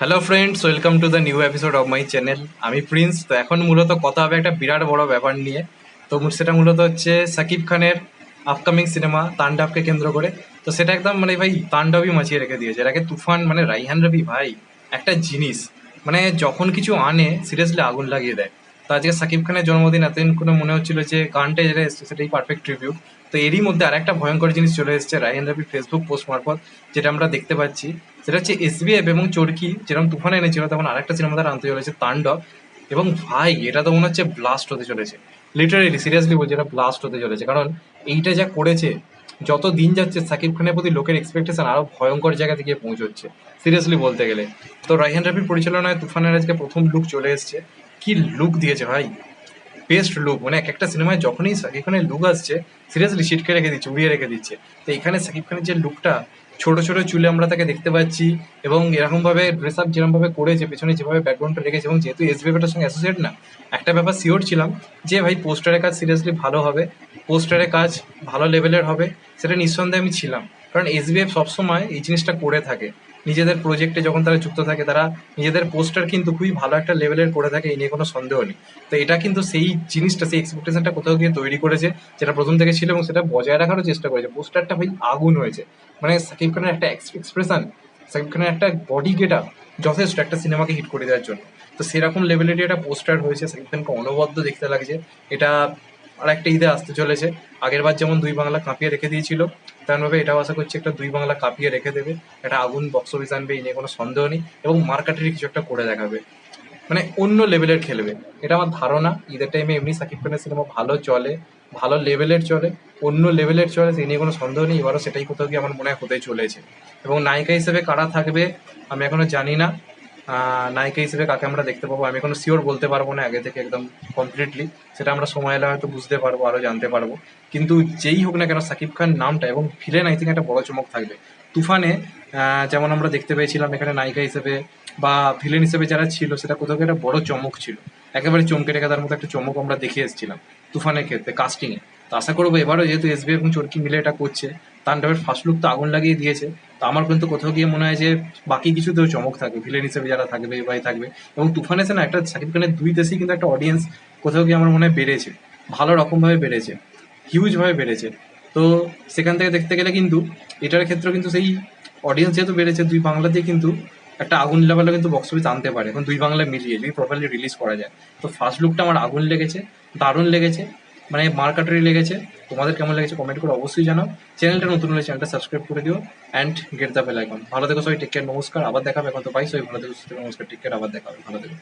Hello friends, welcome to the new episode of my channel. আমি Prince. তো এখন মূলত কথা হবে একটা বিরাট বড় ব্যাপার নিয়ে। তো সেটা মূলত হচ্ছে সাকিব খানের আপকামিং সিনেমা তাণ্ডবকে কেন্দ্র করে। তো সেটা একদম মানে ভাই তাণ্ডবই মাচিয়ে রেখে দিয়েছে। এর আগে তুফান মানে রাইহান রবি ভাই একটা জিনিস, মানে যখন কিছু আনে সিরিয়াসলি আগুন লাগিয়ে দেয়। তো আজকে সাকিব খানের জন্মদিন, এতদিন কোনো মনে হচ্ছিল যে গানটা যেটা এসছে সেটাই পারফেক্ট ট্রিবিউট। তো এরই মধ্যে আরেকটা ভয়ঙ্কর জিনিস চলে এসেছে রাইহান রবির ফেসবুক পোস্ট মারফত, যেটা আমরা দেখতে পাচ্ছি। সেটা হচ্ছে এসবিএফ এবং চরকি যেরকম তুফান এনেছিল, তখন আরেকটা সিনেমা তারা আনতে চলেছে তাণ্ডব। এবং ভাই এটা তো মনে হচ্ছে ব্লাস্ট হতে চলেছে। লিটারেলি সিরিয়াসলি বলছি, এটা ব্লাস্ট হতে চলেছে। কারণ এইটা যা করেছে, যত দিন যাচ্ছে সাকিব খানের প্রতি লোকের এক্সপেকটেশন আরো ভয়ঙ্কর জায়গা থেকে পৌঁছচ্ছে সিরিয়াসলি বলতে গেলে। তো রাইহান রাফির পরিচালনায় তুফানের আজকে প্রথম লুক চলে এসছে। কি লুক দিয়েছে ভাই, বেস্ট লুক। মানে এক একটা সিনেমায় যখনই সাকিব খানের লুক আসছে সিরিয়াসলি ছিটকে রেখে দিচ্ছে, উড়িয়ে রেখে দিচ্ছে। তো এখানে সাকিব খানের যে লুকটা, ছোট ছোট চুলে আমরা তাকে দেখতে পাচ্ছি, এবং এরকম ভাবে ড্রেস আপ যেরকম ভাবে করেছে, পেছনে যেভাবে ব্যাকগ্রাউন্ডটা রেখেছে, এবং যেহেতু এসবিএফটার সঙ্গে অ্যাসোসিয়েট না, একটা ব্যাপার শিওর ছিলাম যে ভাই পোস্টারের কাজ সিরিয়াসলি ভালো হবে, পোস্টারের কাজ ভালো লেভেলের হবে। সেটা নিঃসন্দেহে আমি ছিলাম। কারণ এসবিএফ সবসময় এই জিনিসটা করে থাকে। নিজেদের প্রজেক্টে যখন তারা যুক্ত থাকে, তারা নিজেদের পোস্টার কিন্তু খুবই ভালো একটা লেভেলের করে থাকে, এই নিয়ে কোনো সন্দেহ নেই। তো এটা কিন্তু সেই জিনিসটা, সেই এক্সপেকটেশনটা কোথাও গিয়ে তৈরি করেছে, যেটা প্রথম থেকে ছিল, এবং সেটা বজায় রাখারও চেষ্টা করেছে। পোস্টারটা ভাই আগুন হয়েছে। মানে সাকিব খানের একটা এক্সপ্রেশন, সাকিব খানের একটা বডি গেট আপ যথেষ্ট একটা সিনেমাকে হিট করে দেওয়ার জন্য। তো সেরকম লেভেলেরই একটা পোস্টার হয়েছে, সাকিব খানকে অনবদ্য দেখতে লাগছে। এটা আর একটা ঈদে আসতে চলেছে। আগের বার যেমন দুই বাংলা কাঁপিয়ে রেখে দিয়েছিল, তেমনভাবে এটাও আশা করছি একটা দুই বাংলা কাঁপিয়ে রেখে দেবে। একটা আগুন বক্স অফিস আনবে, এই নিয়ে কোনো সন্দেহ নেই। এবং মার্কেটারি কিছু একটা করে দেখাবে, মানে অন্য লেভেলের খেলবে। এটা আমার ধারণা। ঈদের টাইমে এমনি সাকিব খানের সিনেমা ভালো চলে, ভালো লেভেলের চলে, অন্য লেভেলের চলে, সেই নিয়ে কোনো সন্দেহ নেই। এবারও সেটাই কোথাও গিয়ে আমার মনে হয় হতে চলেছে। এবং নায়িকা হিসেবে কারা থাকবে আমি এখনো জানি না। নায়িকা হিসেবে কাকে আমরা দেখতে পাবো আমি এখনো শিওর বলতে পারবো না আগে থেকে একদম কমপ্লিটলি। সেটা আমরা সময় এলে হয়তো বুঝতে পারবো, আরো জানতে পারবো। কিন্তু যেই হোক না কেন সাকিব খান নামটা এবং ভিলেন আই থিঙ্ক একটা বড় চমক থাকবে তুফানে। যেমন আমরা দেখতে পেয়েছিলাম এখানে নায়িকা হিসেবে বা ভিলেন হিসেবে যারা ছিল, সেটা কোথাও গিয়ে একটা বড় চমক ছিল। একেবারে চমকে রেখে তার মতো একটা চমক আমরা দেখে এসেছিলাম তুফানের ক্ষেত্রে কাস্টিং এ। তো আশা করবো এবারও যেহেতু এসবি এবং চরকি মিলে এটা করছে, তাণ্ডবের ফার্স্ট লুক তো আগুন লাগিয়ে দিয়েছে। তো আমার কিন্তু কোথাও গিয়ে মনে হয় যে বাকি কিছুতেও চমক থাকবে, ভিলেন হিসেবে যারা থাকবে ভাই থাকবে। এবং তুফান এসে না একটা সাকিব খানের দুই দেশেই কিন্তু একটা অডিয়েন্স কোথাও গিয়ে আমার মনে হয় বেড়েছে, ভালো রকম ভাবে বেড়েছে, হিউজ ভাবে বেড়েছে। তো সেখান থেকে দেখতে গেলে কিন্তু এটার ক্ষেত্রেও কিন্তু সেই অডিয়েন্স যেহেতু বেড়েছে, দুই বাংলাতেই কিন্তু একটা আগুন লেভেলে কিন্তু বক্স অফিস আনতে পারে এখন দুই বাংলা মিলিয়ে, যদি প্রপারলি রিলিজ করা যায়। তো ফার্স্ট লুকটা আমার আগুন লেগেছে, দারুণ লেগেছে, মানে মার্কাটারি লেগেছে। তোমাদের কেমন লেগেছে কমেন্ট করে অবশ্যই জানাও। চ্যানেলটা নতুন হলে চ্যানেলটা সাবস্ক্রাইব করে দিও and get the bell icon. ভালো থেকো সবাই, টেক কেয়ার, নমস্কার, আবার দেখাবে। এখন তো পাই সবাই ভালো থেকো, সুস্থ থেকো, নমস্কার, টেক কেয়ার, আবার দেখাবে, ভালো থেকো।